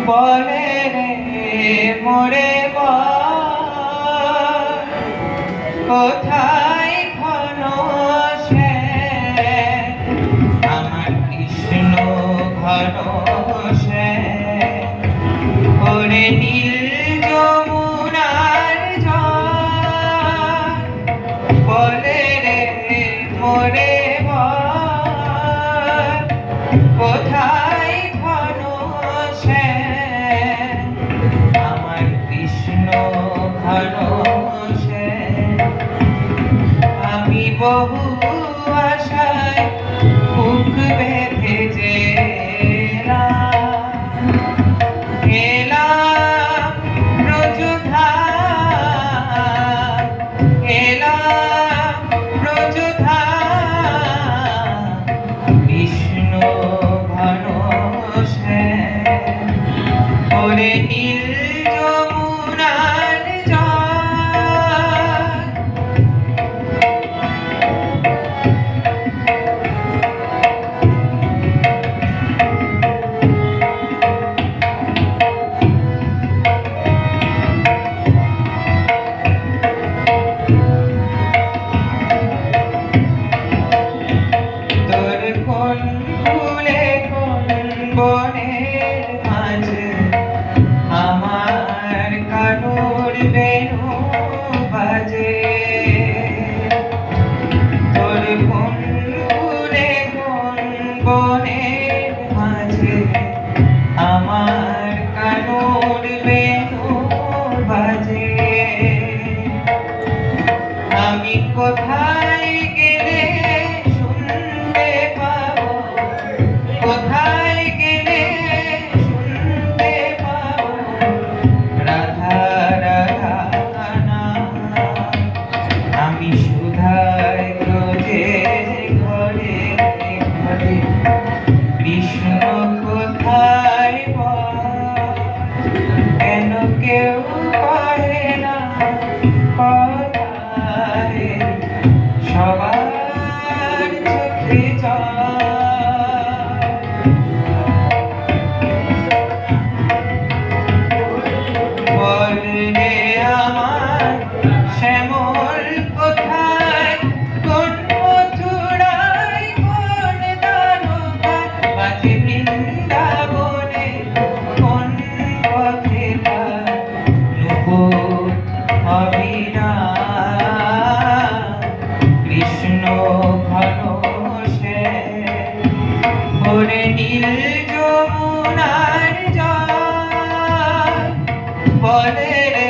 বলে রে মোরে কোথায় ঘন শ্যাম আমার কৃষ্ণ ঘন শ্যাম ওরে নীল যমুনার জল বলে রে মোরে কোথায় ঘন শ্যাম আমার কৃষ্ণ ঘন শ্যাম আমি বহু আশায় বুক বেঁধে এলাম ব্রজধাম এলাম ব্রজধাম কৃষ্ণ ঘন শ্যাম ওরে নীল যমুনার জল তোর কোন ফুলে কোন বনের মাঝে আমার কানুর বেণু বাজে তোর কোন ফুলে কোন বনের মাঝে আমার কানুর বেণু বাজে আমি কোথায় গেলে শুনতে পাবো কোথায় গেলে শুনতে পাবো রাধা রাধা নাম আমি সুধায় রোজে ঘরে ঘরে কৃষ্ণ কোথায় কেন কেউ করে না কোথায় সবার চোখে বল রে আমার শ্যামল কোথায় কোন মথুরায় কোন দ্বারকায় মাঝে বৃন্দাবনে কোন পথে নূপুর অবিরাম কৃষ্ণ ঘন শ্যাম ওরে নীল যমুনার জল বলে রে